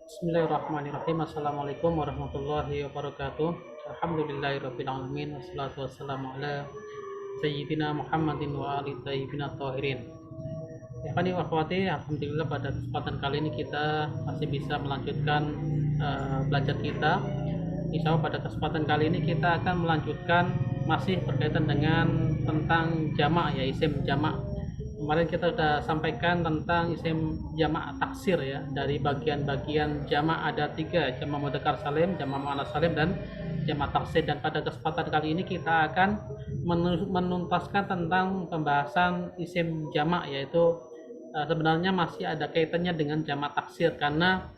Bismillahirrahmanirrahim. Assalamualaikum warahmatullahi wabarakatuh. Alhamdulillahirabbil alamin wassalatu wassalamu ala sayyidina Muhammadin wa ali thayyibin thahirin. Ya kan wa akhwati, alhamdulillah pada kesempatan kali ini kita masih bisa melanjutkan belajar kita. Insya Allah pada kesempatan kali ini kita akan melanjutkan masih berkaitan dengan tentang jamak, ya, isim jamak. Kemarin kita sudah sampaikan tentang isim jamak taksir, ya, dari bagian-bagian jamak ada 3, jamak mudzakkar salim, jamak muannats salim, dan jamak taksir. Dan pada kesempatan kali ini kita akan menuntaskan tentang pembahasan isim jamak, yaitu sebenarnya masih ada kaitannya dengan jamak taksir, karena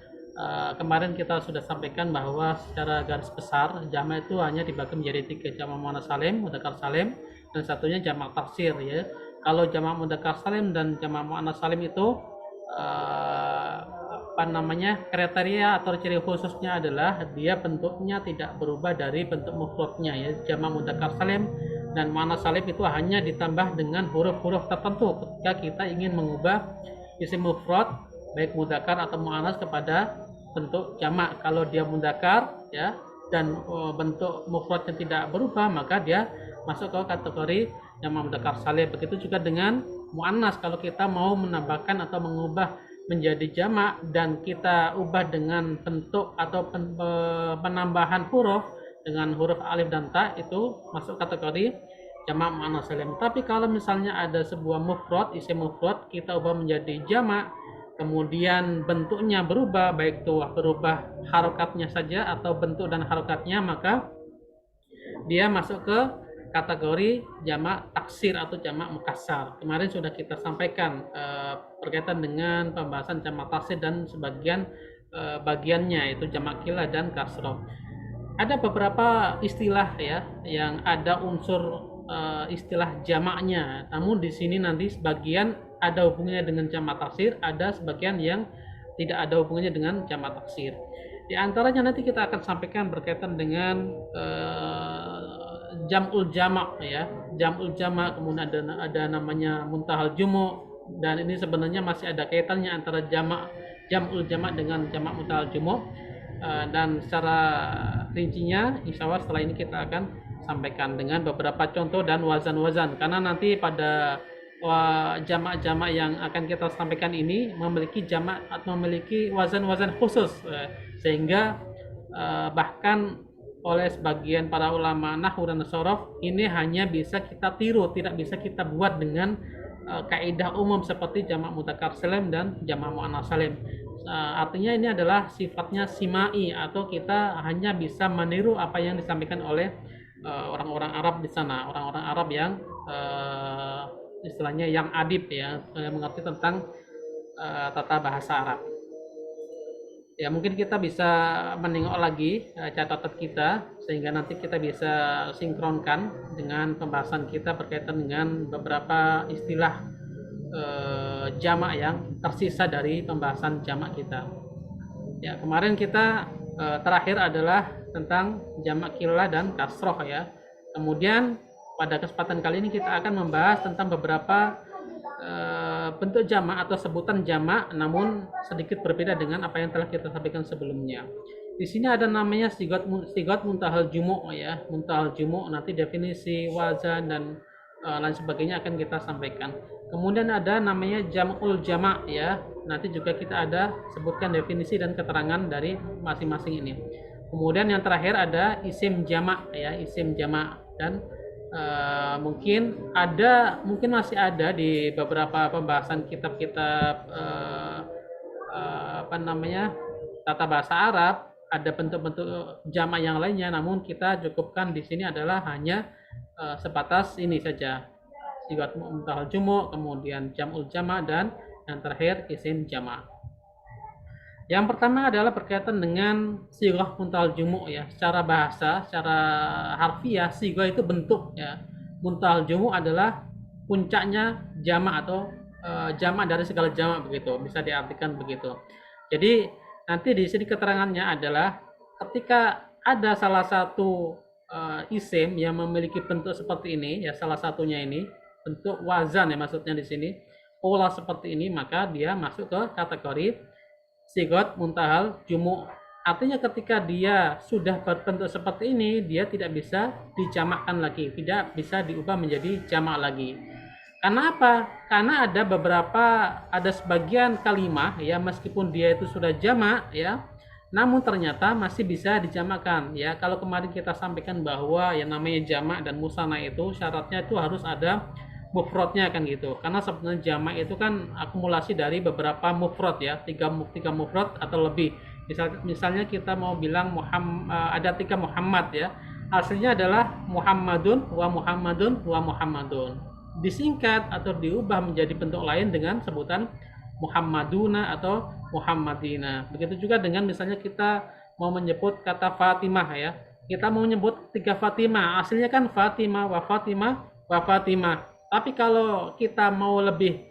kemarin kita sudah sampaikan bahwa secara garis besar jamak itu hanya dibagi menjadi 3, jamak muannats salim, mudzakkar salim, dan satunya jamak taksir, ya. Kalau jamak mudzakkar salim dan jamak muannats salim itu kriteria atau ciri khususnya adalah dia bentuknya tidak berubah dari bentuk mufradnya, ya. Jamak mudzakkar salim dan muannats salim itu hanya ditambah dengan huruf-huruf tertentu ketika kita ingin mengubah isim mufrad baik mudzakkar atau muannats kepada bentuk jamak. Kalau dia mudzakkar, ya, dan bentuk mufradnya tidak berubah, maka dia masuk ke kategori jamak mudzakkar salim. Begitu juga dengan muannats, kalau kita mau menambahkan atau mengubah menjadi jamak dan kita ubah dengan bentuk atau penambahan huruf dengan huruf alif dan ta, itu masuk kategori jamak muannats salim. Tapi kalau misalnya ada sebuah mufrad, isim mufrad, kita ubah menjadi jamak, kemudian bentuknya berubah, baik itu berubah harokatnya saja atau bentuk dan harokatnya, maka dia masuk ke kategori jamak taksir atau jamak mukassar. Kemarin sudah kita sampaikan berkaitan dengan pembahasan jamak taksir dan sebagian bagiannya, yaitu jamak kilah dan kasroh. Ada beberapa istilah, ya, yang ada unsur istilah jamaknya, namun di sini nanti sebagian ada hubungannya dengan jamak taksir, ada sebagian yang tidak ada hubungannya dengan jamak taksir. Di antaranya nanti kita akan sampaikan berkaitan dengan jam'ul jamak, ya, jam'ul jamak, kemudian ada namanya muntahal jumu, dan ini sebenarnya masih ada kaitannya antara jam'ul jamak dengan jamak muntahal jumu, dan secara rincinya insya Allah setelah ini kita akan sampaikan dengan beberapa contoh dan wazan-wazan, karena nanti pada jamak-jamak yang akan kita sampaikan ini memiliki jamak atau memiliki wazan-wazan khusus, sehingga bahkan oleh sebagian para ulama nahwu dan shorof ini hanya bisa kita tiru, tidak bisa kita buat dengan kaidah umum seperti jamak mudzakkar salim dan jamak muannats salim. Artinya ini adalah sifatnya simai, atau kita hanya bisa meniru apa yang disampaikan oleh orang-orang Arab di sana, orang-orang Arab yang istilahnya yang adib, ya, mengerti tentang tata bahasa Arab. Ya, mungkin kita bisa menengok lagi catatan kita sehingga nanti kita bisa sinkronkan dengan pembahasan kita berkaitan dengan beberapa istilah jamak yang tersisa dari pembahasan jamak kita. Ya, kemarin kita terakhir adalah tentang jamak kilah dan kasroh, ya. Kemudian pada kesempatan kali ini kita akan membahas tentang beberapa bentuk jamak atau sebutan jamak, namun sedikit berbeda dengan apa yang telah kita sampaikan sebelumnya. Di sini ada namanya sigot muntahal jumu', ya, muntahal jumu', nanti definisi, wazan, dan lain sebagainya akan kita sampaikan. Kemudian ada namanya jam'ul jamak, ya, nanti juga kita ada sebutkan definisi dan keterangan dari masing-masing ini. Kemudian yang terakhir ada isim jamak, ya, isim jamak, dan mungkin masih ada di beberapa pembahasan kitab-kitab tata bahasa Arab, ada bentuk-bentuk jamak yang lainnya, namun kita cukupkan di sini adalah hanya sebatas ini saja, sigat muntahal jumu', kemudian jam'ul jamak, dan yang terakhir isim jamak. Yang pertama adalah berkaitan dengan sighah muntahal jumu', ya. Secara bahasa, secara harfiah, sighah itu bentuk, ya. Muntahal jumu' adalah puncaknya jamak atau jamak dari segala jamak, begitu. Bisa diartikan begitu. Jadi nanti di sini keterangannya adalah ketika ada salah satu isim yang memiliki bentuk seperti ini, ya, salah satunya ini bentuk wazan, ya, maksudnya di sini pola seperti ini, maka dia masuk ke kategori sigot muntahal jumu. Artinya ketika dia sudah berbentuk seperti ini, dia tidak bisa dijamakkan lagi, tidak bisa diubah menjadi jamak lagi. Karena apa? Karena ada sebagian kalimah ya, meskipun dia itu sudah jamak ya, namun ternyata masih bisa dijamakkan ya. Kalau kemarin kita sampaikan bahwa yang namanya jamak dan musanna itu syaratnya itu harus ada mufrodnya kan gitu, karena sebenarnya jamak itu kan akumulasi dari beberapa mufrod ya, tiga mufrod atau lebih. Misalnya kita mau bilang ada 3 Muhammad ya, aslinya adalah Muhammadun wa Muhammadun wa Muhammadun, disingkat atau diubah menjadi bentuk lain dengan sebutan Muhammaduna atau Muhammadina. Begitu juga dengan misalnya kita mau menyebut kata Fatimah ya, kita mau menyebut 3 Fatimah, aslinya kan Fatimah wa Fatimah wa Fatimah. Tapi kalau kita mau lebih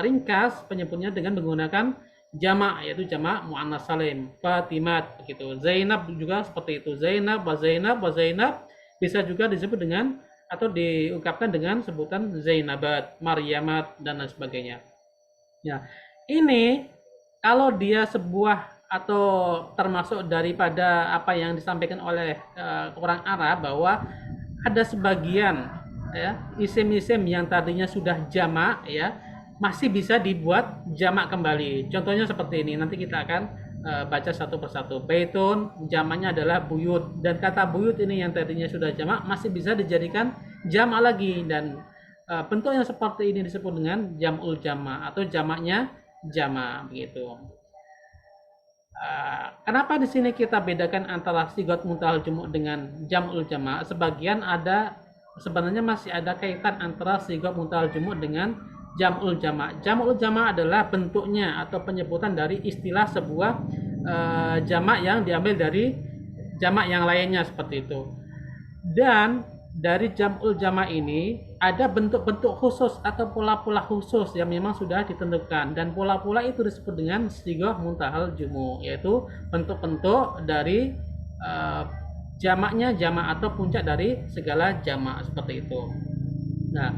ringkas penyebutnya dengan menggunakan jamak, yaitu jamak muannas salim, Fatimat begitu. Zainab juga seperti itu, Zainab wa Zainab wa Zainab, bisa juga disebut dengan atau diungkapkan dengan sebutan Zainabat, Maryamat dan lain sebagainya. Ya, ini kalau dia sebuah atau termasuk daripada apa yang disampaikan oleh orang Arab bahwa ada sebagian ya isim-isim yang tadinya sudah jamak ya masih bisa dibuat jamak kembali. Contohnya seperti ini, nanti kita akan baca satu persatu. Baitun jamaknya adalah buyut, dan kata buyut ini yang tadinya sudah jamak masih bisa dijadikan jamak lagi, dan bentuk yang seperti ini disebut dengan jam'ul jamak atau jamaknya jamak begitu. Kenapa di sini kita bedakan antara sigot muntahal jumu' dengan jam'ul jamak? Sebenarnya masih ada kaitan antara sigot muntahal jumu' dengan jam'ul jamak. Jam'ul jamak adalah bentuknya atau penyebutan dari istilah sebuah jamak yang diambil dari jamak yang lainnya seperti itu. Dan dari jam'ul jamak ini ada bentuk-bentuk khusus atau pola-pola khusus yang memang sudah ditentukan, dan pola-pola itu disebut dengan sigoh muntahal jumu, yaitu bentuk-bentuk dari jamaknya jamak atau puncak dari segala jamak seperti itu. Nah,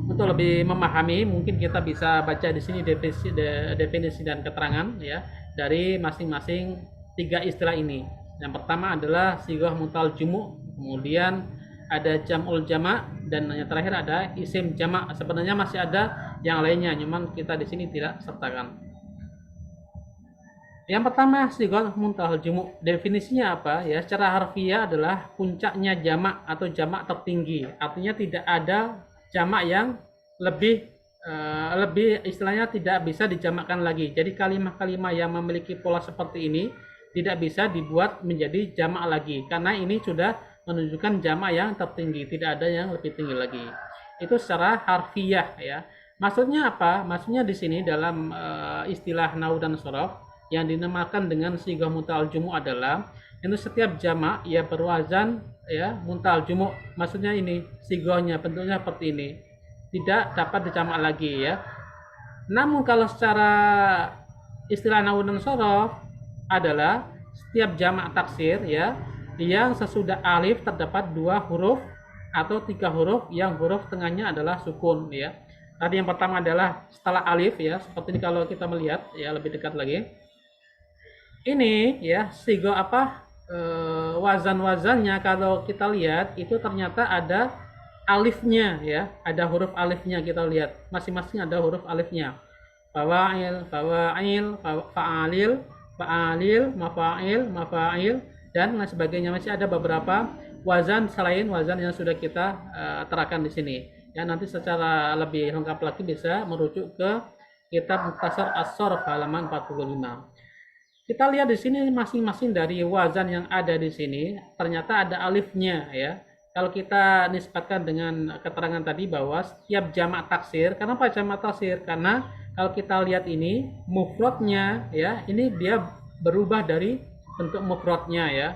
untuk lebih memahami mungkin kita bisa baca di sini definisi dan keterangan ya dari masing-masing 3 istilah ini. Yang pertama adalah sigoh muntahal jumu, kemudian ada jam'ul jamak, dan yang terakhir ada isim jamak. Sebenarnya masih ada yang lainnya, cuman kita di sini tidak sertakan. Yang pertama sigoh muntahal jumu, definisinya apa ya? Secara harfiah adalah puncaknya jamak atau jamak tertinggi. Artinya tidak ada jamak yang lebih istilahnya tidak bisa dijamakkan lagi. Jadi kalimah-kalimah yang memiliki pola seperti ini tidak bisa dibuat menjadi jamak lagi, karena ini sudah menunjukkan jamak yang tertinggi, tidak ada yang lebih tinggi lagi. Itu secara harfiah ya. Maksudnya apa? Maksudnya di sini dalam istilah nahwu dan shorof yang dinamakan dengan sigoh muntahal jumu adalah itu setiap jamak ya berwazan ya muntahal jumu. Maksudnya ini sigohnya bentuknya seperti ini, tidak dapat dijamak lagi ya. Namun kalau secara istilah nahwu dan shorof adalah setiap jamak taksir ya yang sesudah alif terdapat 2 huruf atau 3 huruf yang huruf tengahnya adalah sukun ya. Tadi yang pertama adalah setelah alif ya, seperti ini kalau kita melihat ya lebih dekat lagi. Ini ya sigo wazan-wazannya kalau kita lihat itu ternyata ada alifnya ya, ada huruf alifnya, kita lihat masing-masing ada huruf alifnya. Fa'il, fa'alil, mafa'il dan lain sebagainya. Masih ada beberapa wazan selain wazan yang sudah kita terangkan di sini. Ya, nanti secara lebih lengkap lagi bisa merujuk ke kitab Mukhtasar As-Sharh halaman 45. Kita lihat di sini masing-masing dari wazan yang ada di sini ternyata ada alifnya ya. Kalau kita nisbatkan dengan keterangan tadi bahwa setiap jamak taksir, kenapa jamak taksir? Karena kalau kita lihat ini mufradnya ya, ini dia berubah dari bentuk mufradnya ya.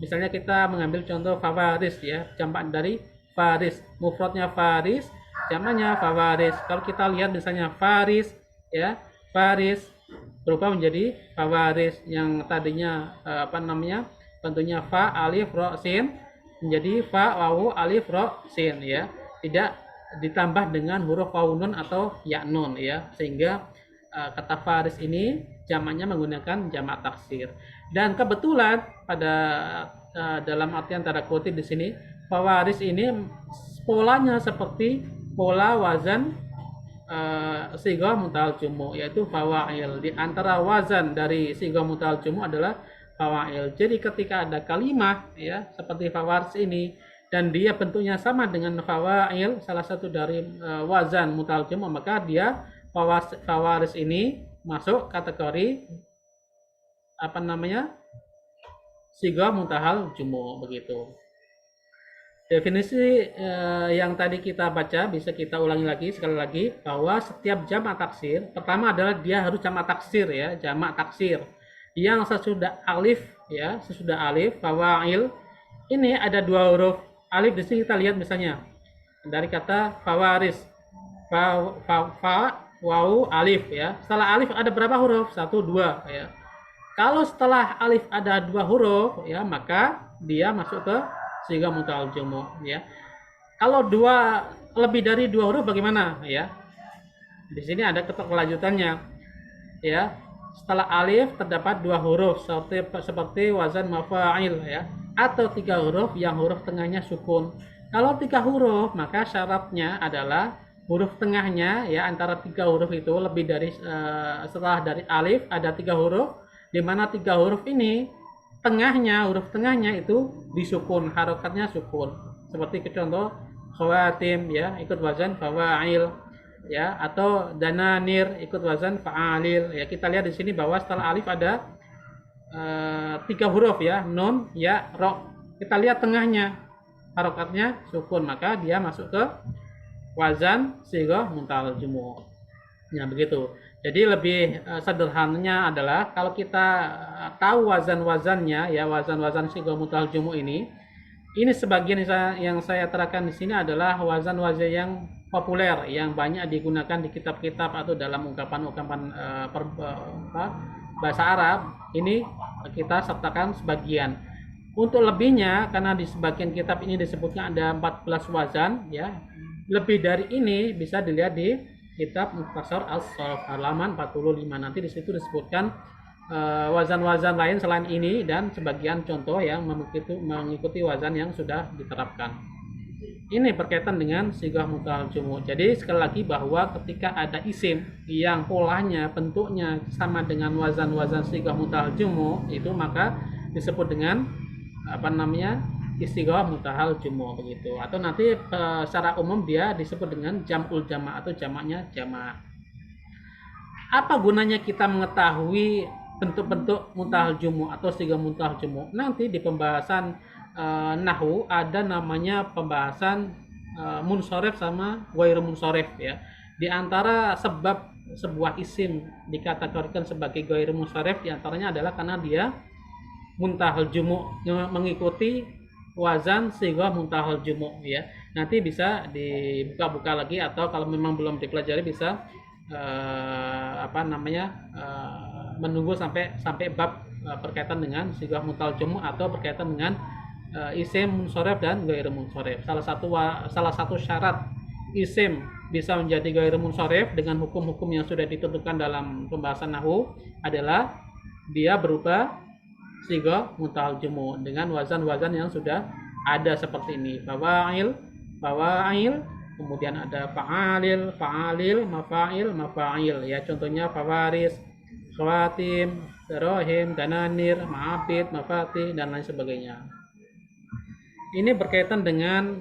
Misalnya kita mengambil contoh fawaris ya, jamak dari faris, mufradnya faris, jamaknya fawaris. Kalau kita lihat misalnya faris ya, faris berubah menjadi fawaris, yang tadinya bentuknya fa alif ro sin menjadi fa wawu alif ro sin ya, tidak ditambah dengan huruf wawu nun atau ya nun ya, sehingga kata faris ini jamaknya menggunakan jamak taksir. Dan kebetulan pada dalam artian tanda kutip di sini fawaris ini polanya seperti pola wazan sigha mutahal jumu, yaitu fawail. Di antara wazan dari sigha mutahal jumu adalah fawail. Jadi ketika ada kalimat ya seperti fawaris ini dan dia bentuknya sama dengan fawail, salah satu dari wazan mutahal jumu, maka dia fawaris ini masuk kategori apa namanya sigha mutahal jumu begitu. Definisi yang tadi kita baca bisa kita ulangi lagi sekali lagi, bahwa setiap jamak taksir pertama adalah dia harus jamak taksir ya, jamak taksir yang sesudah alif ya, sesudah alif fawail ini ada dua huruf alif. Di sini kita lihat misalnya dari kata fawaris, wau alif ya. Setelah alif ada berapa huruf? 1 2 ya. Kalau setelah alif ada 2 huruf ya, maka dia masuk ke sigha mutahal jumu ya. Kalau lebih dari 2 huruf bagaimana ya? Di sini ada kelanjutannya ya. Setelah alif terdapat 2 huruf seperti wazan mafa'il ya, atau 3 huruf yang huruf tengahnya sukun. Kalau 3 huruf maka syaratnya adalah huruf tengahnya ya, antara 3 huruf itu lebih dari setelah dari alif ada 3 huruf, di mana 3 huruf ini huruf tengahnya itu disukun, harokatnya sukun. Seperti contoh khawatim ya, ikut wazan fawail ya, atau dananir ikut wazan fa'alil ya. Kita lihat di sini bahwa setelah alif ada 3 huruf ya, nun ya ro. Kita lihat tengahnya harokatnya sukun, maka dia masuk ke wazan sigha mutahal jumu. Ya begitu. Jadi lebih sederhananya adalah kalau kita tahu wazan-wazannya ya, wazan-wazan sigha mutahal jumu ini sebagian yang saya terangkan di sini adalah wazan-wazan yang populer yang banyak digunakan di kitab-kitab atau dalam ungkapan-ungkapan bahasa Arab. Ini kita sertakan sebagian. Untuk lebihnya, karena di sebagian kitab ini disebutnya ada 14 wazan ya, lebih dari ini bisa dilihat di kitab Mukhtasar As-Sharh halaman 45. Nanti di situ disebutkan wazan-wazan lain selain ini dan sebagian contoh yang mengikuti wazan yang sudah diterapkan. Ini berkaitan dengan sigha mutahal jumu. Jadi sekali lagi bahwa ketika ada isim yang polanya, bentuknya sama dengan wazan-wazan sigha mutahal jumu, itu maka disebut dengan apa namanya istigha mutahal jumu begitu. Atau nanti secara umum dia disebut dengan jam'ul jama' atau jamaknya jama'. Apa gunanya kita mengetahui bentuk-bentuk mutahal jumu atau sigha mutahal jumu? Nanti di pembahasan nahwu ada namanya pembahasan munsoref sama ghairu munsoref ya. Di antara sebab sebuah isim dikategorikan sebagai ghairu munsoref diantaranya adalah karena dia muntahal jumu, mengikuti wazan sigha mutahal jumu ya. Nanti bisa dibuka-buka lagi, atau kalau memang belum dipelajari bisa menunggu sampai bab berkaitan dengan sigha mutahal jumu atau berkaitan dengan isim munsoref dan ghairu munsoref. Salah satu syarat isim bisa menjadi ghairu munsoref dengan hukum-hukum yang sudah ditentukan dalam pembahasan nahwu adalah dia berubah sigha mutahal jumu dengan wazan-wazan yang sudah ada seperti ini. Fawail, kemudian ada fa'alil, mafail ya. Contohnya fawaris, khawatim, darohim, dananir, ma'abid, mafatih dan lain sebagainya. Ini berkaitan dengan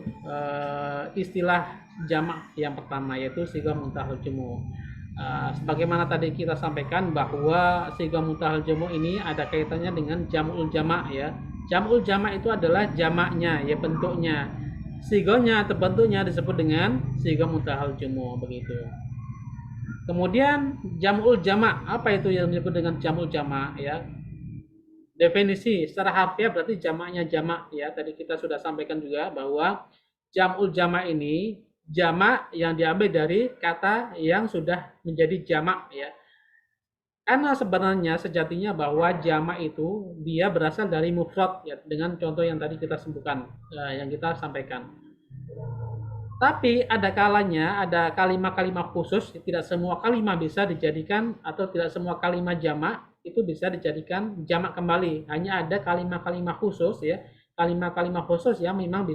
istilah jamak yang pertama, yaitu sigha mutahal jumu. Sebagaimana tadi kita sampaikan bahwa sigha mutahal jumu ini ada kaitannya dengan jam'ul jama' ya. Jam'ul jama' itu adalah jamaknya ya, bentuknya. Sighanya atau bentuknya disebut dengan sigha mutahal jumu begitu. Kemudian jam'ul jama', apa itu yang disebut dengan jam'ul jama' ya? Definisi secara harfiah berarti jamaknya jamak ya. Tadi kita sudah sampaikan juga bahwa jam'ul jama' ini jamak yang diambil dari kata yang sudah menjadi jamak ya. Karena sebenarnya sejatinya bahwa jamak itu dia berasal dari mufrad ya, dengan contoh yang tadi kita sebutkan, yang kita sampaikan. Tapi ada kalanya ada kalimat-kalimat khusus, tidak semua kalimat bisa dijadikan atau tidak semua kalimat jamak itu bisa dijadikan jamak kembali. Hanya ada kalimat-kalimat khusus ya, kalimat-kalimat khusus yang memang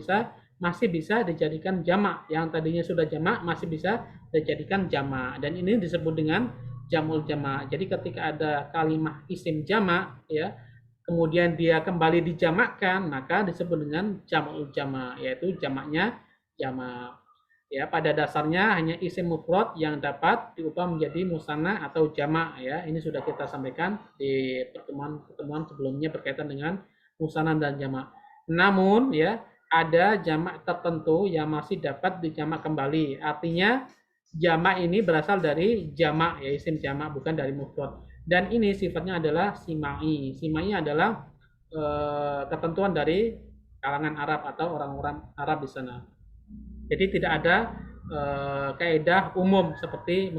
masih bisa dijadikan jamak. Yang tadinya sudah jamak masih bisa dijadikan jamak. Dan ini disebut dengan jamul jamak. Jadi ketika ada kalimat isim jamak ya, kemudian dia kembali dijamakkan, maka disebut dengan jamul jamak, yaitu jamaknya jamak. Ya, pada dasarnya hanya isim mufrad yang dapat diubah menjadi musanna atau jamak ya. Ini sudah kita sampaikan di pertemuan sebelumnya berkaitan dengan musanna dan jamak. Namun ya, ada jamak tertentu yang masih dapat dijamak kembali. Artinya jamak ini berasal dari jamak ya, isim jamak, bukan dari mufrad. Dan ini sifatnya adalah simai. Simai adalah ketentuan dari kalangan Arab atau orang-orang Arab di sana. Jadi tidak ada kaidah umum seperti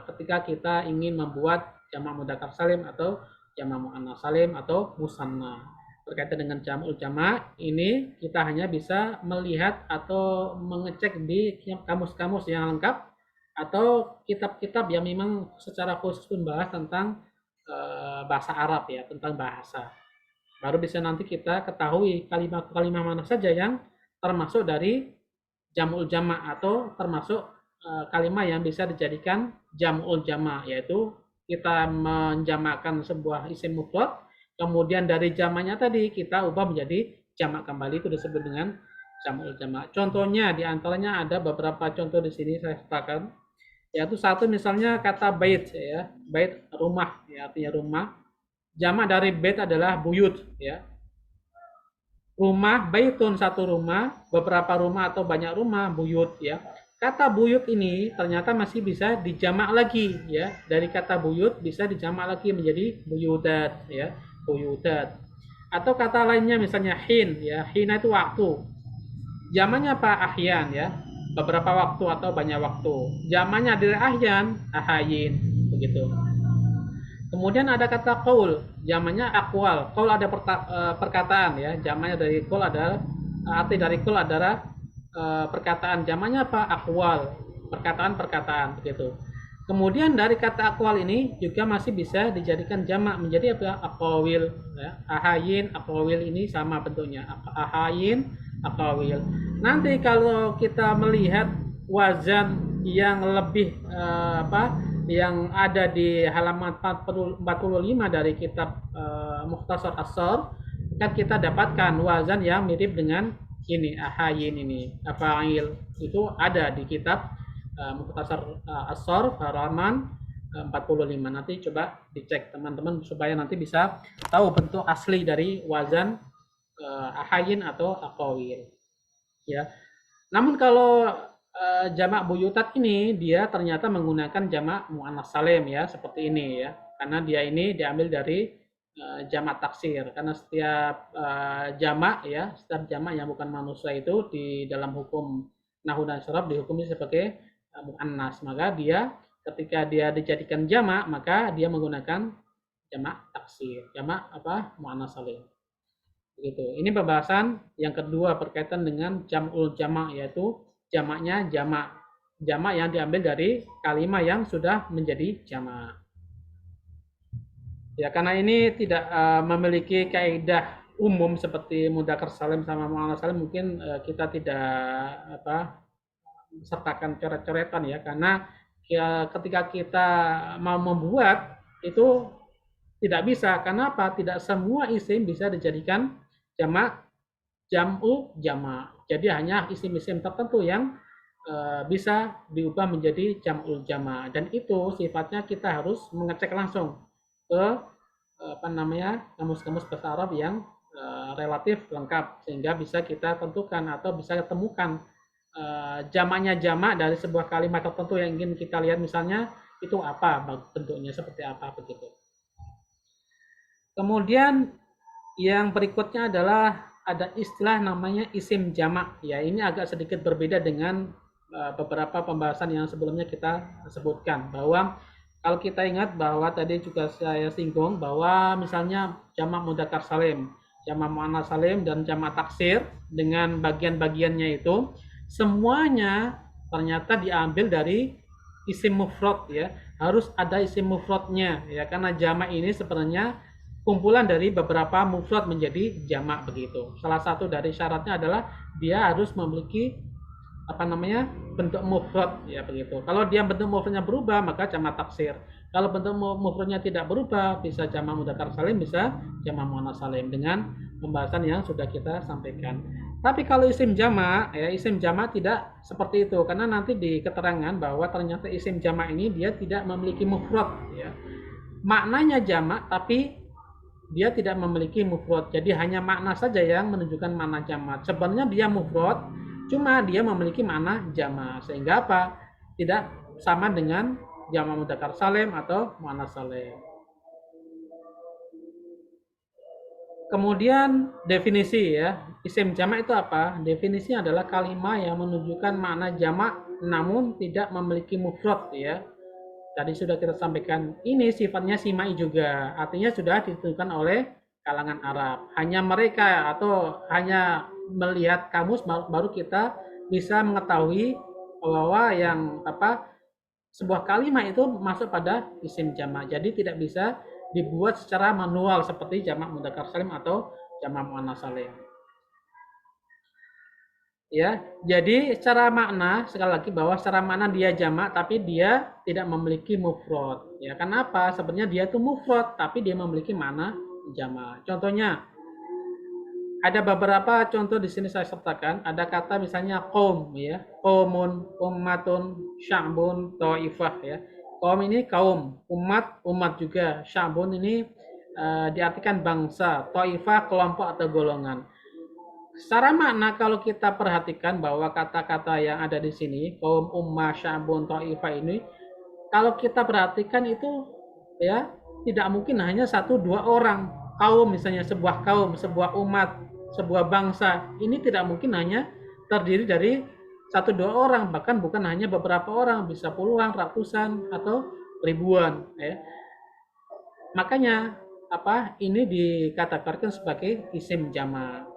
ketika kita ingin membuat jamak mudzakkar salim atau jamak muannats salim atau musanna. Berkaitan dengan jamul jamak ini kita hanya bisa melihat atau mengecek di kamus-kamus yang lengkap atau kitab-kitab yang memang secara khusus membahas tentang bahasa Arab ya, tentang bahasa. Baru bisa nanti kita ketahui kalimat-kalimat mana saja yang termasuk dari jamul jamak atau termasuk kalimat yang bisa dijadikan jamul jamak, yaitu kita menjamakkan sebuah isim mufrad, kemudian dari jamaknya tadi kita ubah menjadi jamak kembali, itu disebut dengan jamul jamak. Contohnya diantaranya ada beberapa contoh di sini saya sertakan, yaitu satu misalnya kata bait ya, bait rumah ya, artinya rumah. Jamak dari bait adalah buyut ya. Rumah, baitun satu rumah, beberapa rumah atau banyak rumah, buyut ya. Kata buyut ini ternyata masih bisa dijamak lagi ya. Dari kata buyut bisa dijamak lagi menjadi buyudat ya, buyudat. Atau kata lainnya misalnya hin ya, hina itu waktu. Jamaknya apa? Ahyan ya. Beberapa waktu atau banyak waktu. Jamaknya dari ahyan, ahayin begitu. Kemudian ada kata qaul, zamannya akwal. Qaul ada perkataan ya, zamannya dari qaul adalah arti dari qaul adalah perkataan. Zamannya apa? Akwal, perkataan-perkataan begitu. Kemudian dari kata akwal ini juga masih bisa dijadikan jamak menjadi apa? Aqawil ya. Ahayin, aqawil ini sama bentuknya. Ahayin, aqawil. Nanti kalau kita melihat wazan yang lebih yang ada di halaman 45 dari kitab Mukhtasar As-Sarf, kan kita dapatkan wazan yang mirip dengan ini, ahayin ini, afail itu ada di kitab Mukhtasar As-Sarf halaman 45. Nanti coba dicek teman-teman supaya nanti bisa tahu bentuk asli dari wazan ahayin atau aqawil ya. Namun kalau jamak buyutat ini dia ternyata menggunakan jamak muannats salim ya, seperti ini ya, karena dia ini diambil dari jamak taksir, karena setiap jamak ya, setiap jamak yang bukan manusia itu di dalam hukum nahwu dan syaraf dihukumi sebagai muannats, maka dia ketika dia dijadikan jamak maka dia menggunakan jamak taksir, jamak muannats salim begitu. Ini pembahasan yang kedua berkaitan dengan jamul jamak, yaitu jamaknya jamak yang diambil dari kalimat yang sudah menjadi jamak ya, karena ini tidak memiliki kaidah umum seperti mudzakkar salim sama muannats salim, mungkin kita tidak sertakan coret-coretan ya, karena ya, ketika kita mau membuat itu tidak bisa. Kenapa? Tidak semua isim bisa dijadikan jamak jam'u jamak. Jadi hanya isim-isim tertentu yang bisa diubah menjadi jam'ul jamak, dan itu sifatnya kita harus mengecek langsung ke kamus-kamus bahasa Arab yang relatif lengkap sehingga bisa kita tentukan atau bisa temukan jamaknya jamak dari sebuah kalimat tertentu yang ingin kita lihat, misalnya itu apa bentuknya, seperti apa begitu. Kemudian yang berikutnya adalah ada istilah namanya isim jamak ya. Ini agak sedikit berbeda dengan beberapa pembahasan yang sebelumnya kita sebutkan, bahwa kalau kita ingat bahwa tadi juga saya singgung bahwa misalnya jamak mudzakkar salim, jamak muannats salim dan jamak taksir dengan bagian-bagiannya itu semuanya ternyata diambil dari isim mufrad ya. Harus ada isim mufradnya ya, karena jamak ini sebenarnya kumpulan dari beberapa mufrad menjadi jamak begitu. Salah satu dari syaratnya adalah dia harus memiliki apa namanya, bentuk mufrad ya begitu. Kalau dia bentuk mufradnya berubah maka jamak taksir. Kalau bentuk mufradnya tidak berubah bisa jamak mudzakkar salim, bisa jamak muannats salim dengan pembahasan yang sudah kita sampaikan. Tapi kalau isim jamak ya, isim jamak tidak seperti itu, karena nanti di keterangan bahwa ternyata isim jamak ini dia tidak memiliki mufrad ya. Maknanya jamak tapi dia tidak memiliki mufrad. Jadi hanya makna saja yang menunjukkan makna jamak. Sebenarnya dia mufrad, cuma dia memiliki makna jamak. Sehingga apa? Tidak sama dengan jamak mudzakkar salim atau muannats salim. Kemudian definisi ya. Isim jamak itu apa? Definisinya adalah kalimat yang menunjukkan makna jamak namun tidak memiliki mufrad ya. Tadi sudah kita sampaikan, ini sifatnya simai juga, artinya sudah ditentukan oleh kalangan Arab. Hanya mereka atau hanya melihat kamus baru kita bisa mengetahui bahwa yang apa, sebuah kalimat itu masuk pada isim jamak. Jadi tidak bisa dibuat secara manual seperti jamak mudzakkar salim atau jamak muannats salim. Ya, jadi secara makna sekali lagi bahwa secara makna dia jamak tapi dia tidak memiliki mufrad. Ya, kenapa? Sebenarnya dia itu mufrad tapi dia memiliki makna jamak. Contohnya ada beberapa contoh di sini saya sertakan. Ada kata misalnya qaum ya, qaumun, ummatun, sya'bun, thaifah ya. Qaum ini kaum, umat juga, sya'bun ini diartikan bangsa, thaifah kelompok atau golongan. Secara makna kalau kita perhatikan bahwa kata-kata yang ada di sini kaum, ummah, sya'bun, thaifah ini kalau kita perhatikan itu ya tidak mungkin hanya satu dua orang. Kaum misalnya sebuah kaum, sebuah umat, sebuah bangsa ini tidak mungkin hanya terdiri dari satu dua orang, bahkan bukan hanya beberapa orang, bisa puluhan, ratusan atau ribuan ya. Makanya apa ini dikatakan sebagai isim jamak.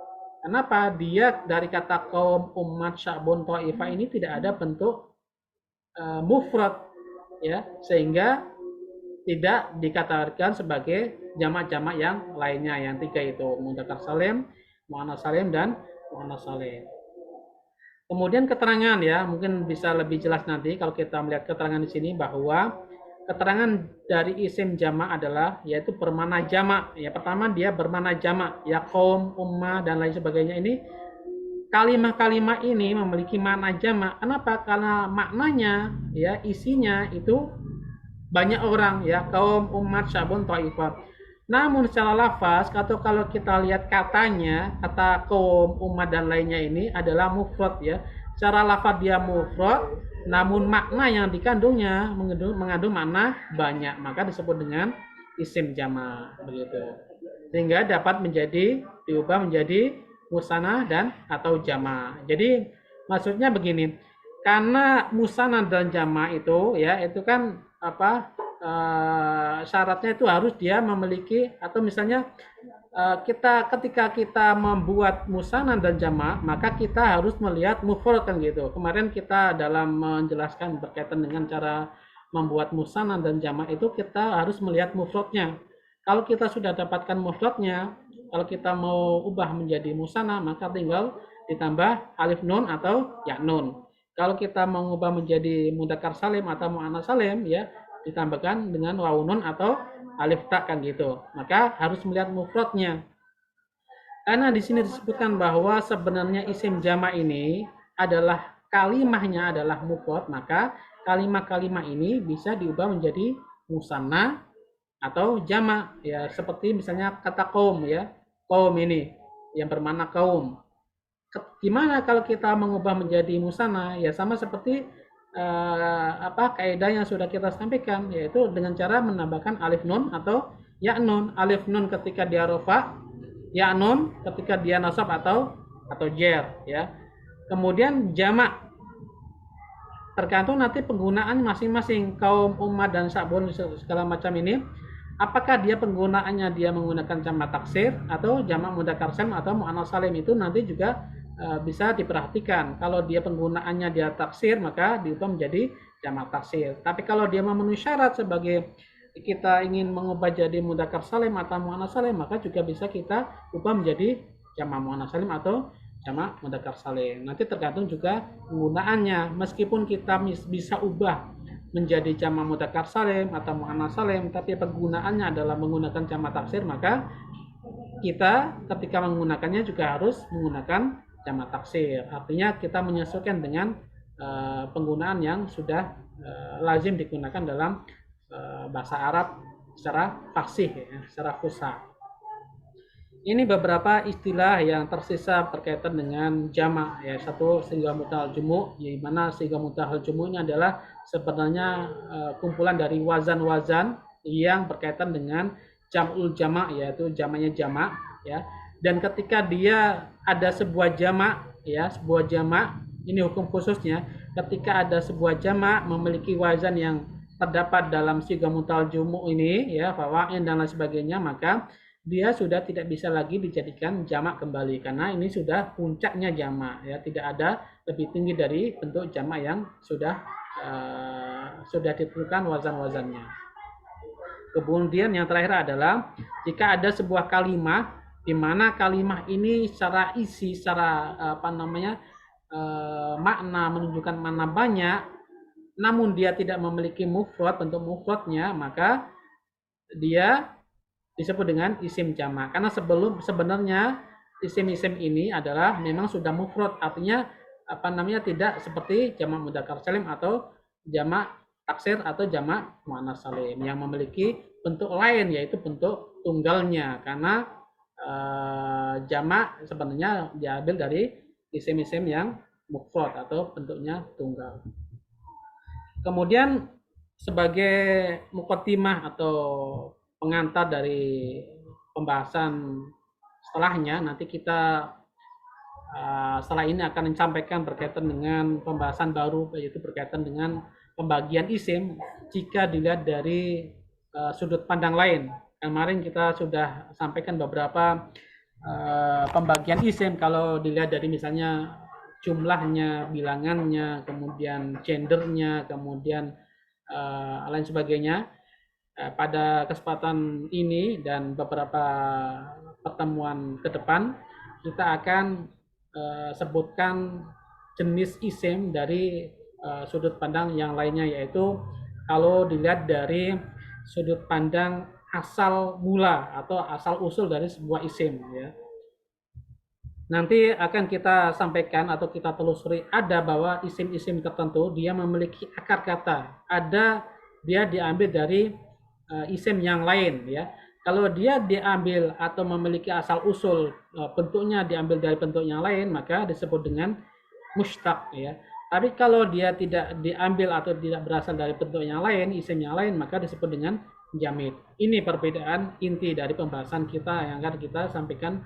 Kenapa? Dia dari kata kaum, umat, sya'bun, thaifah ini tidak ada bentuk mufrad ya, sehingga tidak dikatakan sebagai jamak-jamak yang lainnya, yang tiga itu mudzakkar salim, muannats salim dan muannats salim. Kemudian keterangan ya, mungkin bisa lebih jelas nanti kalau kita melihat keterangan di sini bahwa keterangan dari isim jamak adalah yaitu bermakna jamak. Ya, pertama dia bermakna jamak, ya kaum, ummah dan lain sebagainya ini kalimat-kalimat ini memiliki makna jamak. Kenapa? Karena maknanya ya isinya itu banyak orang ya, kaum, umat, sya'bun, thaifah. Namun secara lafaz atau kalau kita lihat katanya, kata kaum, umat dan lainnya ini adalah mufrad ya. Secara lafaz dia mufrad, namun makna yang dikandungnya mengandung makna banyak, maka disebut dengan isim jamak begitu. Sehingga dapat diubah menjadi musanna dan atau jamak. Jadi maksudnya begini, karena musanna dan jamak itu ya itu kan apa syaratnya itu harus dia memiliki atau misalnya ketika kita membuat musanna dan jamak maka kita harus melihat mufrad kan gitu. Kemarin kita dalam menjelaskan berkaitan dengan cara membuat musanna dan jamak itu kita harus melihat mufradnya. Kalau kita sudah dapatkan mufradnya, kalau kita mau ubah menjadi musanna maka tinggal ditambah alif nun atau ya nun. Kalau kita mau ubah menjadi mudzakkar salim atau muannats salim ya ditambahkan dengan wawu nun atau alif ta kan gitu. Maka harus melihat mufradnya. Karena di sini disebutkan bahwa sebenarnya isim jamak ini adalah kalimahnya adalah mufrad, maka kalimat-kalimat ini bisa diubah menjadi musanna atau jamak ya, seperti misalnya kata kaum ya. Kaum ini yang bermakna kaum. Gimana kalau kita mengubah menjadi musanna? Ya sama seperti kaidah yang sudah kita sampaikan, yaitu dengan cara menambahkan alif nun atau ya nun. Alif nun ketika dia rafa, ya nun ketika dia nasab atau jer ya. Kemudian jamak tergantung nanti penggunaan masing-masing kaum, umat dan sya'bun segala macam ini. Apakah dia penggunaannya dia menggunakan jamak taksir atau jamak mudzakkar salim atau muannats salim, itu nanti juga bisa diperhatikan. Kalau dia penggunaannya dia taksir, maka diubah menjadi jamak taksir. Tapi kalau dia memenuhi syarat sebagai kita ingin mengubah jadi mudzakkar salim atau muannats salim, maka juga bisa kita ubah menjadi jamak muannats salim atau jamak mudzakkar salim. Nanti tergantung juga penggunaannya. Meskipun kita bisa ubah menjadi jamak mudzakkar salim atau muannats salim, tapi penggunaannya adalah menggunakan jamak taksir, maka kita ketika menggunakannya juga harus menggunakan jamak taksir. Artinya kita menyesuaikan dengan penggunaan yang sudah lazim digunakan dalam bahasa Arab secara fasih, ya, secara fusha. Ini beberapa istilah yang tersisa berkaitan dengan jamak, ya. Satu, sighah mutahal jumu', di mana sighah mutahal jumu' ini adalah sebenarnya kumpulan dari wazan-wazan yang berkaitan dengan jam'ul jamak, yaitu jamaknya jamak, ya. Dan ketika dia ada sebuah jamak, ya, sebuah jamak, ini hukum khususnya, ketika ada sebuah jamak memiliki wazan yang terdapat dalam sighah mutahal jumu' ini, ya, fa'in dan lain sebagainya, maka dia sudah tidak bisa lagi dijadikan jamak kembali karena ini sudah puncaknya jamak, ya, tidak ada lebih tinggi dari bentuk jamak yang sudah ditentukan wazan-wazannya. Kemudian yang terakhir adalah jika ada sebuah kalimat di mana kalimat ini secara isi, secara makna menunjukkan makna banyak, namun dia tidak memiliki mufrad, bentuk mufradnya, maka dia disebut dengan isim jamak. Karena sebenarnya isim-isim ini adalah memang sudah mufrad, artinya tidak seperti jamak mudzakkar salim atau jamak taksir atau jamak muannats salim yang memiliki bentuk lain, yaitu bentuk tunggalnya. Karena jamak sebenarnya diambil dari isim-isim yang mufrad atau bentuknya tunggal. Kemudian sebagai muqaddimah atau pengantar dari pembahasan setelahnya, nanti kita setelah ini akan menyampaikan berkaitan dengan pembahasan baru, yaitu berkaitan dengan pembagian isim jika dilihat dari sudut pandang lain. Kemarin kita sudah sampaikan beberapa pembagian isim kalau dilihat dari misalnya jumlahnya, bilangannya, kemudian gendernya, kemudian lain sebagainya. Pada kesempatan ini dan beberapa pertemuan ke depan kita akan sebutkan jenis isim dari sudut pandang yang lainnya, yaitu kalau dilihat dari sudut pandang asal mula atau asal usul dari sebuah isim, ya. Nanti akan kita sampaikan atau kita telusuri ada bahwa isim-isim tertentu dia memiliki akar kata, ada dia diambil dari isim yang lain, ya. Kalau dia diambil atau memiliki asal usul bentuknya diambil dari bentuk yang lain, maka disebut dengan mustaq, ya. Tapi kalau dia tidak diambil atau tidak berasal dari bentuk yang lain, isim yang lain, maka disebut dengan jamid. Ini perbedaan inti dari pembahasan kita yang akan kita sampaikan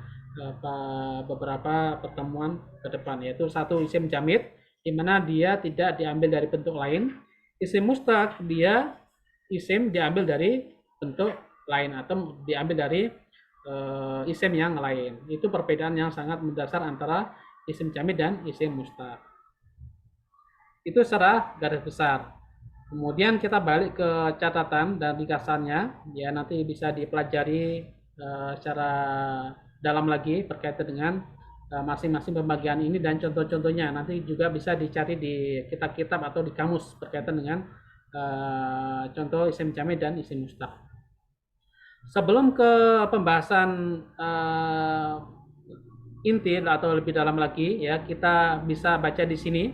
beberapa pertemuan ke depan, yaitu satu isim jamid di mana dia tidak diambil dari bentuk lain, isim mustaq dia isim diambil dari bentuk lain atau diambil dari isim yang lain. Itu perbedaan yang sangat mendasar antara isim jamid dan isim mustaq. Itu secara garis besar. Kemudian kita balik ke catatan dan ringkasannya, ya, nanti bisa dipelajari secara dalam lagi berkaitan dengan masing-masing pembagian ini dan contoh-contohnya. Nanti juga bisa dicari di kitab-kitab atau di kamus berkaitan dengan contoh isim jamid dan isim mustaq. Sebelum ke pembahasan inti atau lebih dalam lagi, ya, kita bisa baca di sini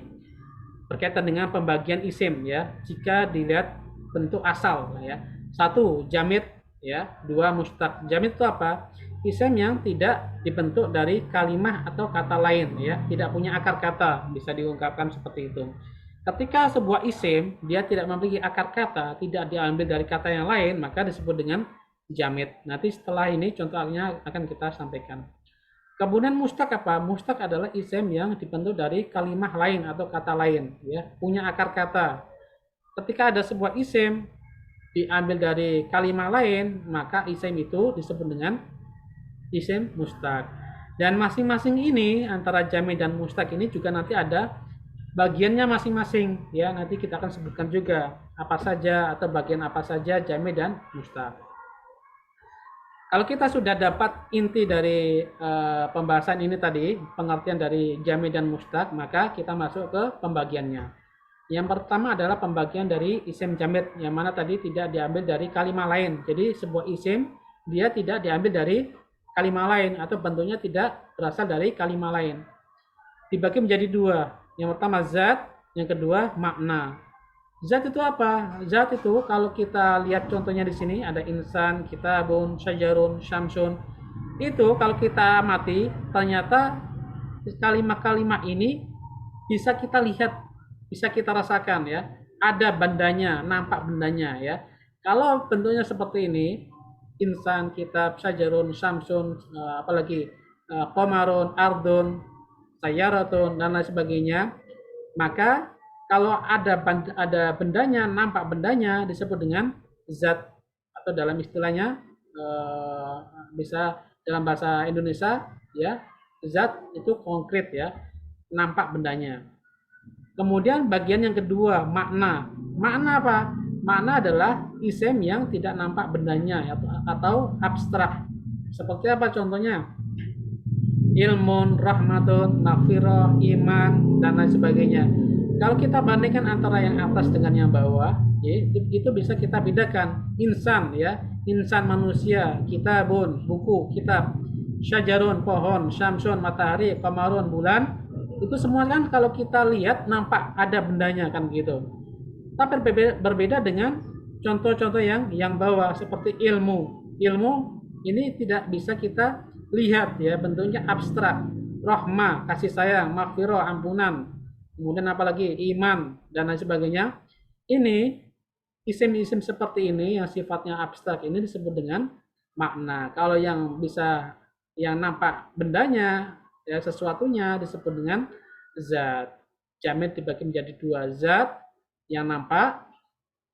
berkaitan dengan pembagian isim, ya. Jika dilihat bentuk asal, ya. Satu, jamid, ya. Dua, mustaq. Jamid itu apa? Isim yang tidak dibentuk dari kalimat atau kata lain, ya. Tidak punya akar kata, bisa diungkapkan seperti itu. Ketika sebuah isim dia tidak memiliki akar kata, tidak diambil dari kata yang lain, maka disebut dengan jamid. Nanti setelah ini contohnya akan kita sampaikan. Kemudian mustaq apa? Mustaq adalah isim yang dibentuk dari kalimat lain atau kata lain, ya, punya akar kata. Ketika ada sebuah isim diambil dari kalimat lain, maka isim itu disebut dengan isim mustaq. Dan masing-masing ini antara jamid dan mustaq ini juga nanti ada bagiannya masing-masing ya. Nanti kita akan sebutkan juga apa saja atau bagian apa saja jamid dan mustaq. Kalau kita sudah dapat inti dari pembahasan ini tadi, pengertian dari jamid dan mustaq, maka kita masuk ke pembagiannya. Yang pertama adalah pembagian dari isim jamid, yang mana tadi tidak diambil dari kalimat lain. Jadi sebuah isim dia tidak diambil dari kalimat lain atau bentuknya tidak berasal dari kalimat lain. Dibagi menjadi dua. Yang pertama zat, yang kedua makna. Zat itu apa? Zat itu kalau kita lihat contohnya di sini ada insan, kitabun, syajarun, syamsun. Itu kalau kita amati ternyata kalimat-kalimat ini bisa kita lihat, bisa kita rasakan ya. Ada bendanya, nampak bendanya ya. Kalau bentuknya seperti ini, insan, kitab, syajarun, syamsun, apalagi qamarun, ardun, sayaratun dan lain sebagainya, maka kalau ada bendanya, nampak bendanya disebut dengan zat atau dalam istilahnya bisa dalam bahasa Indonesia ya, zat itu konkret ya, nampak bendanya. Kemudian bagian yang kedua, makna. Makna apa? Makna adalah isim yang tidak nampak bendanya atau abstrak. Seperti apa contohnya? Ilmun, rahmatun, maghfirah, iman, dan lain sebagainya. Kalau kita bandingkan antara yang atas dengan yang bawah, ya, itu bisa kita bedakan. Insan ya, insan manusia, kitabun, buku, kitab, syajarun, pohon, syamsun, matahari, qamarun, bulan, itu semua kan kalau kita lihat nampak ada bendanya kan gitu. Tapi berbeda dengan contoh-contoh yang bawah seperti ilmu. Ilmu ini tidak bisa kita lihat ya, bentuknya abstrak. Rahmah, kasih sayang, maghfirah, ampunan, kemudian apalagi iman dan lain sebagainya. Ini isim-isim seperti ini yang sifatnya abstrak ini disebut dengan makna. Kalau yang bisa yang nampak bendanya ya, sesuatunya disebut dengan zat. Jamid dibagi menjadi dua, zat yang nampak,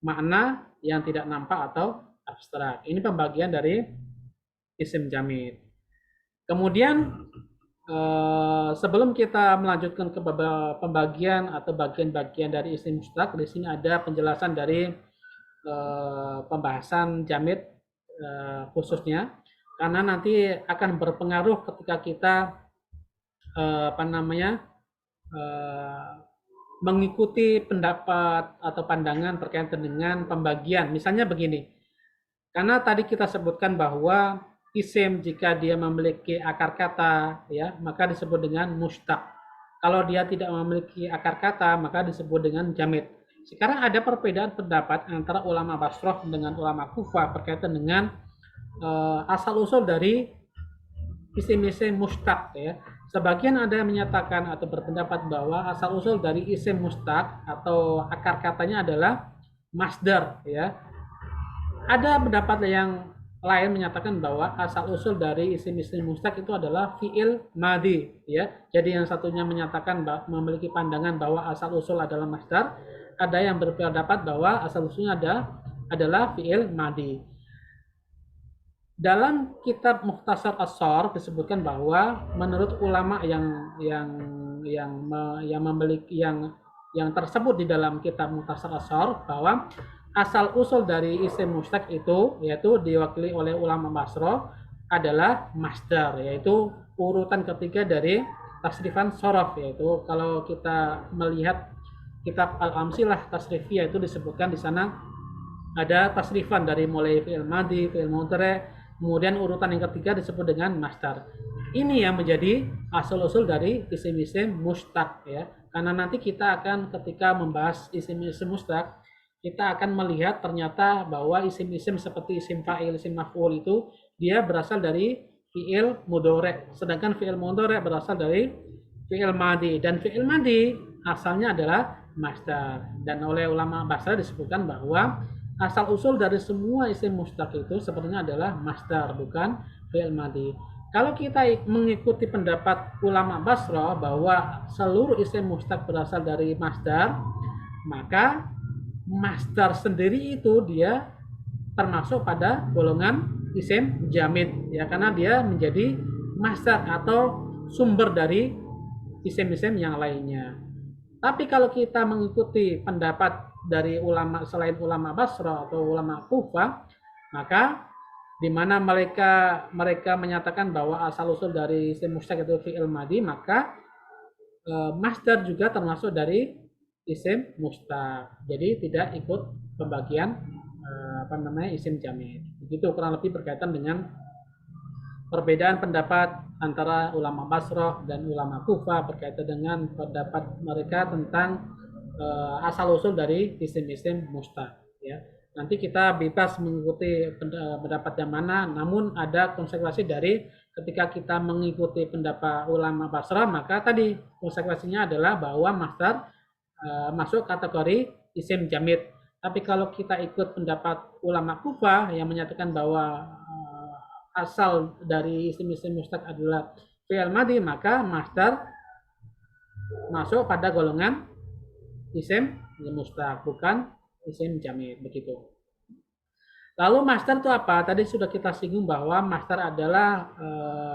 makna yang tidak nampak atau abstrak. Ini pembagian dari isim jamid. Kemudian sebelum kita melanjutkan ke pembagian atau bagian-bagian dari isim mustaq, di sini ada penjelasan dari pembahasan jamid khususnya, karena nanti akan berpengaruh ketika kita mengikuti pendapat atau pandangan berkaitan dengan pembagian. Misalnya begini, karena tadi kita sebutkan bahwa isim jika dia memiliki akar kata ya, maka disebut dengan mustaq. Kalau dia tidak memiliki akar kata, maka disebut dengan jamid. Sekarang ada perbedaan pendapat antara ulama Basrah dengan ulama Kufah berkaitan dengan asal usul dari isim-isim mustaq ya. Sebagian ada yang menyatakan atau berpendapat bahwa asal usul dari isim mustaq atau akar katanya adalah masdar ya. Ada pendapat yang lain menyatakan bahwa asal usul dari isim-isim mustaq itu adalah fi'il madhi ya. Jadi yang satunya menyatakan memiliki pandangan bahwa asal usul adalah masdar, ada yang berpendapat bahwa asal usulnya adalah fi'il madhi. Dalam kitab Mukhtasar As-Sarf disebutkan bahwa menurut ulama yang memiliki yang tersebut di dalam kitab Mukhtasar As-Sarf bahwa asal usul dari isim mustaq itu yaitu diwakili oleh ulama Basrah adalah masdar, yaitu urutan ketiga dari tasrifan sorof. Yaitu kalau kita melihat kitab Al-Amsilah Tasrifiyah itu disebutkan di sana ada tasrifan dari mulai fi'il madhi, fi'il mudhari', kemudian urutan yang ketiga disebut dengan masdar. Ini yang menjadi asal-usul dari isim-isim mustaq ya. Karena nanti kita akan ketika membahas isim-isim mustaq, kita akan melihat ternyata bahwa isim-isim seperti isim fa'il, isim maf'ul itu dia berasal dari fi'il mudhari', sedangkan fi'il mudhari' berasal dari fi'il madhi, dan fi'il madhi asalnya adalah masdar. Dan oleh ulama Basrah disebutkan bahwa asal usul dari semua isim mustaq itu sebenarnya adalah masdar, bukan fi'il madhi. Kalau kita mengikuti pendapat ulama Basrah bahwa seluruh isim mustaq berasal dari masdar, maka masdar sendiri itu dia termasuk pada golongan isim jamid ya, karena dia menjadi masdar atau sumber dari isim-isim yang lainnya. Tapi kalau kita mengikuti pendapat dari ulama selain ulama Basra atau ulama Kufah, maka di mana mereka menyatakan bahwa asal usul dari isim mustaq itu fi'il madi, maka masdar juga termasuk dari isim mustaq. Jadi tidak ikut pembagian isim jamid. Begitu kurang lebih berkaitan dengan perbedaan pendapat antara ulama Basrah dan ulama Kufah berkaitan dengan pendapat mereka tentang asal usul dari isim-isim mustaq, ya. Nanti kita bebas mengikuti pendapat yang mana, namun ada konsekuensi dari ketika kita mengikuti pendapat ulama Basrah, maka tadi konsekuensinya adalah bahwa masdar masuk kategori isim jamid. Tapi kalau kita ikut pendapat ulama Kufah yang menyatakan bahwa asal dari isim-isim mustaq adalah fi'il madhi, maka masdar masuk pada golongan isim mustaq, bukan isim jamid, begitu. Lalu masdar itu apa? Tadi sudah kita singgung bahwa masdar adalah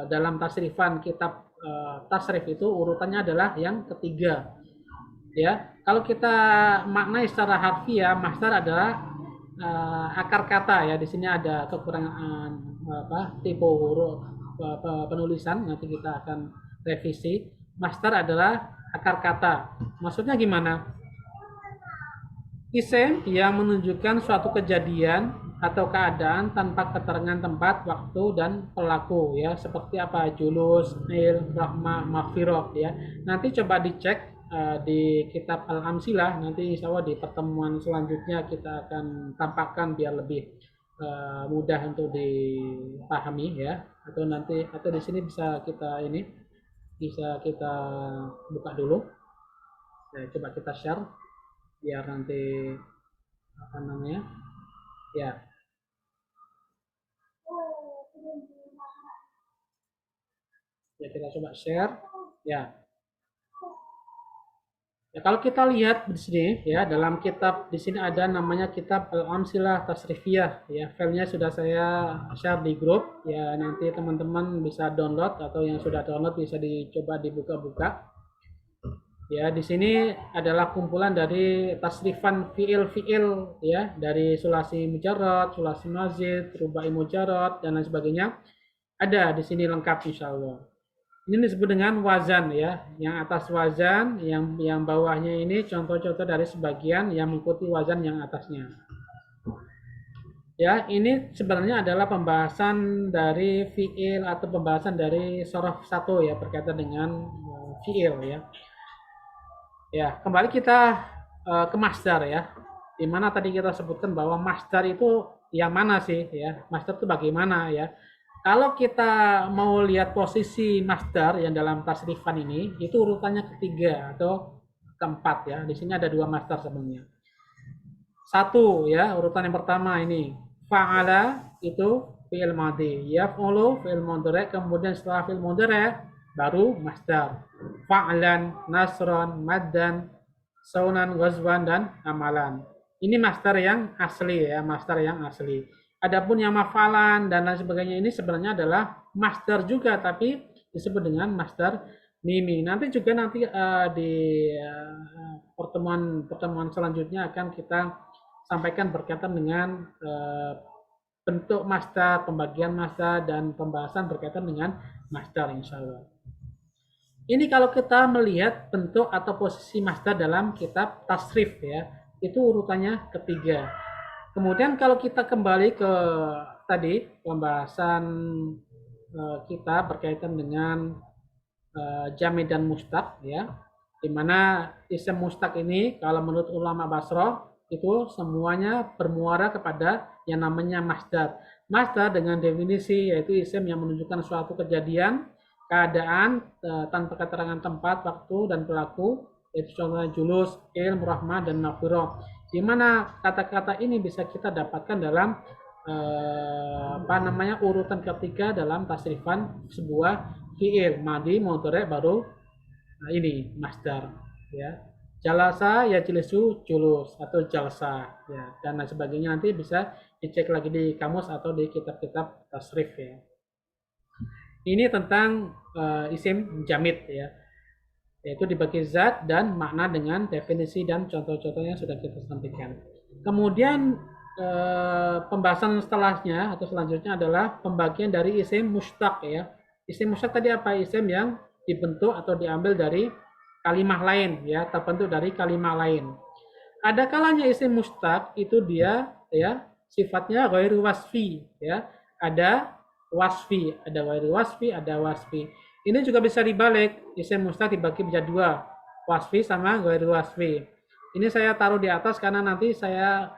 dalam tasrifan kitab tasrif itu urutannya adalah yang ketiga. Ya, kalau kita maknai secara harfiah, masdar adalah akar kata, ya. Di sini ada kekurangan tipe huruf penulisan, nanti kita akan revisi. Masdar adalah akar kata. Maksudnya gimana? Isim yang menunjukkan suatu kejadian atau keadaan tanpa keterangan tempat, waktu, dan pelaku, ya. Seperti apa? Julus, il, rahmah, maghfirah, ya. Nanti coba dicek di kitab Al-Amsilah, nanti insya Allah di pertemuan selanjutnya kita akan tampakkan biar lebih mudah untuk dipahami, ya. Atau di sini bisa kita buka dulu, ya, coba kita share biar nanti ya, kita coba share, ya. Ya, kalau kita lihat di sini, ya, dalam kitab di sini ada namanya kitab Al-Amsilah Tasrifiyah, ya. Filenya sudah saya share di grup, ya. Nanti teman-teman bisa download, atau yang sudah download bisa dicoba dibuka-buka. Ya, di sini adalah kumpulan dari tasrifan fiil-fiil, ya, dari sulasi mujarrad, sulasi mazid, rubai mujarrad, dan lain sebagainya. Ada di sini lengkap insya Allah. Ini disebut dengan wazan, ya. Yang atas wazan, yang bawahnya ini contoh-contoh dari sebagian yang mengikuti wazan yang atasnya. Ya, ini sebenarnya adalah pembahasan dari fiil atau pembahasan dari sorof 1, ya, berkaitan dengan fiil, ya. Ya, kembali kita ke masdar, ya. Dimana tadi kita sebutkan bahwa masdar itu yang mana sih, ya? Masdar itu bagaimana, ya? Kalau kita mau lihat posisi masdar yang dalam tasrifan ini, itu urutannya ketiga atau keempat, ya. Di sini ada 2 masdar sebenarnya. 1, ya, urutan yang pertama ini fa'ala itu fi'il madhi, yaf'ulu fi'il mudhari', kemudian setelah fi'il mudhari' baru masdar. Fa'lan, nasran, maddan, saunan, ghazwan, dan amalan. Ini masdar yang asli, ya, masdar yang asli. Adapun yang mafalan dan lain sebagainya ini sebenarnya adalah masdar juga, tapi disebut dengan masdar mimi. Nanti juga di pertemuan selanjutnya akan kita sampaikan berkaitan dengan bentuk masdar, pembagian masdar, dan pembahasan berkaitan dengan masdar insya Allah. Ini kalau kita melihat bentuk atau posisi masdar dalam kitab tasrif, ya, itu urutannya ketiga. Kemudian kalau kita kembali ke tadi pembahasan kita berkaitan dengan jamid dan mustaq, ya, di mana isim mustaq ini kalau menurut ulama Basrah itu semuanya bermuara kepada yang namanya masdar. Masdar dengan definisi yaitu isim yang menunjukkan suatu kejadian, keadaan tanpa keterangan tempat, waktu, dan pelaku, yaitu contohnya julus, ilm, rahmah, dan maghfirah. Di mana kata-kata ini bisa kita dapatkan dalam urutan ketiga dalam tasrifan sebuah fiil madi mudhari baru ini masdar, ya. Jalasa ya jilisu julus atau jalsa, ya, dan lain sebagainya. Nanti bisa dicek lagi di kamus atau di kitab-kitab tasrif, ya. Ini tentang isim jamid ya, yaitu dibagi zat dan makna dengan definisi dan contoh-contohnya sudah kita sampaikan. Kemudian pembahasan setelahnya atau selanjutnya adalah pembagian dari isim mustaq ya. Isim mustaq tadi apa? Isim yang dibentuk atau diambil dari kalimah lain ya, terbentuk dari kalimah lain. Ada kalanya isim mustaq itu dia ya sifatnya ghairu wasfi ya. Ada wasfi, ada ghairu wasfi, ada wasfi. Ini juga bisa dibalik, isim mustaq dibagi menjadi dua, wasfi sama ghairu wasfi. Ini saya taruh di atas karena nanti saya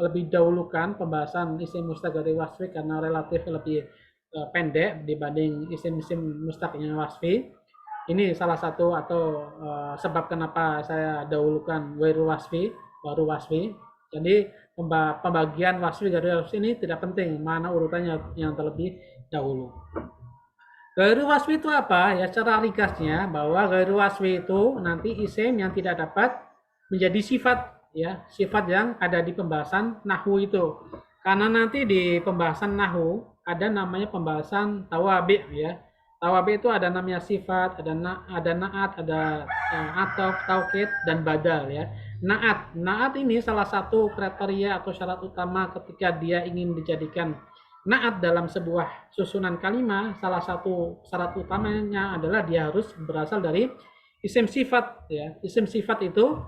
lebih dahulukan pembahasan isim mustaq ghairu wasfi karena relatif lebih pendek dibanding isim-isim mustaq yang wasfi. Ini salah satu atau sebab kenapa saya dahulukan ghairu wasfi, baru wasfi. Jadi pembagian wasfi dari wasfi ini tidak penting, mana urutannya yang terlebih dahulu. Ghairu wasfi itu apa? Ya secara ringkasnya bahwa ghairu wasfi itu nanti isim yang tidak dapat menjadi sifat ya, sifat yang ada di pembahasan nahwu itu. Karena nanti di pembahasan nahwu ada namanya pembahasan tawabi ya. Tawabi itu ada namanya sifat, ada naat, ada ataf, taukid dan badal ya. Naat ini salah satu kriteria atau syarat utama ketika dia ingin dijadikan naat dalam sebuah susunan kalimat. Salah satu syarat utamanya adalah dia harus berasal dari isim sifat ya. Isim sifat itu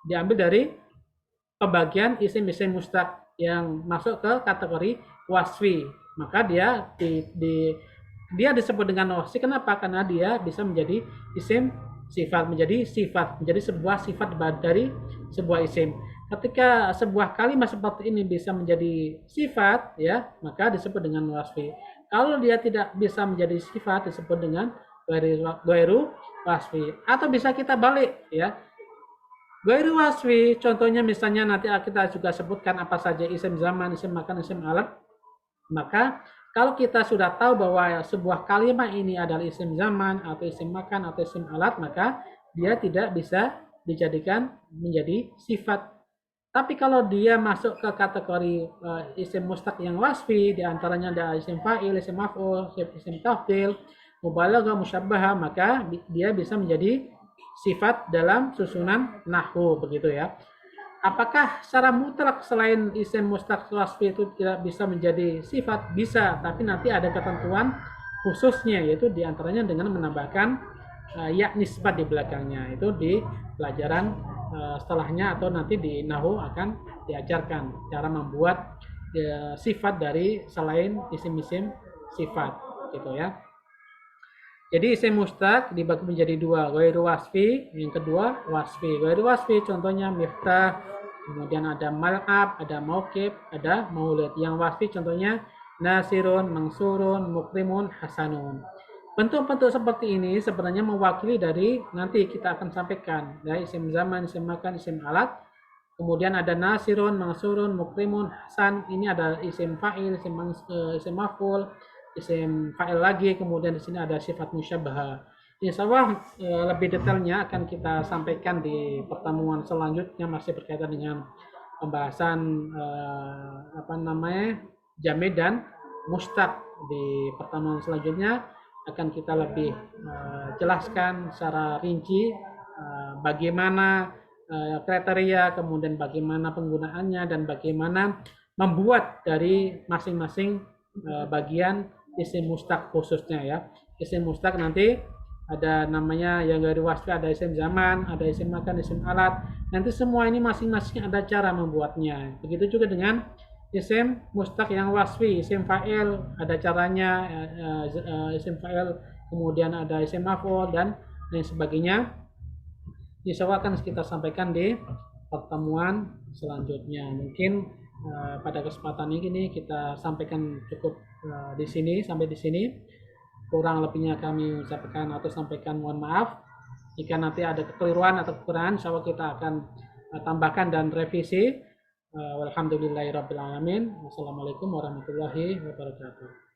diambil dari pembagian isim-isim mustaq yang masuk ke kategori wasfi. Maka dia disebut dengan wasfi. Kenapa? Karena dia bisa menjadi isim sifat, menjadi sebuah sifat dari sebuah isim. Ketika sebuah kalimat seperti ini bisa menjadi sifat ya, maka disebut dengan wasfi. Kalau dia tidak bisa menjadi sifat disebut dengan ghairu wasfi. Atau bisa kita balik ya. Ghairu wasfi contohnya misalnya nanti kita juga sebutkan apa saja isim zaman, isim makan, isim alat. Maka kalau kita sudah tahu bahwa sebuah kalimat ini adalah isim zaman atau isim makan atau isim alat, maka dia tidak bisa dijadikan menjadi sifat. Tapi kalau dia masuk ke kategori isim mustaq yang wasfi, diantaranya ada isim fa'il, isim maf'ul, isim tafdil, mubalaghah, musyabbahah, maka dia bisa menjadi sifat dalam susunan nahwu begitu ya. Apakah secara mutlak selain isim mustaq wasfi itu tidak bisa menjadi sifat? Bisa, tapi nanti ada ketentuan khususnya, yaitu diantaranya dengan menambahkan ya nisbat di belakangnya. Itu di pelajaran setelahnya atau nanti di nahwu akan diajarkan cara membuat sifat dari selain isim-isim sifat gitu ya. Jadi isim mustaq dibagi menjadi dua, ghairu wasfi, yang kedua wasfi. Ghairu wasfi contohnya miftah, kemudian ada mal'ab, ada mauqib, ada maulid. Yang wasfi contohnya nasirun, mangsurun, mukrimun, hasanun. Bentuk-bentuk seperti ini sebenarnya mewakili dari nanti kita akan sampaikan ya, isim zaman, isim makan, isim alat. Kemudian ada nasirun, mangsurun, mukrimun, hasan. Ini ada isim fa'il, isim maf'ul, isim fa'il lagi, kemudian di sini ada sifat musyabbahah. Insya Allah lebih detailnya akan kita sampaikan di pertemuan selanjutnya, masih berkaitan dengan pembahasan jamid dan mustaq. Di pertemuan selanjutnya akan kita lebih jelaskan secara rinci bagaimana kriteria, kemudian bagaimana penggunaannya dan bagaimana membuat dari masing-masing bagian isim mustaq khususnya ya. Isim mustaq nanti ada namanya yang dari wasfi, ada isim zaman, ada isim makan, isim alat. Nanti semua ini masing-masing ada cara membuatnya. Begitu juga dengan isim mustaq yang wasfi, isim fa'il ada caranya, isim fa'il, kemudian ada isim maf'ul dan lain sebagainya. Insya Allah akan kita sampaikan di pertemuan selanjutnya. Mungkin pada kesempatan ini kita sampaikan cukup di sini, sampai di sini. Kurang lebihnya kami ucapkan atau sampaikan mohon maaf. Jika nanti ada kekeliruan atau kekurangan, insya Allah kita akan tambahkan dan revisi. Walhamdulillahirabbil alamin. Wassalamualaikum warahmatullahi wabarakatuh.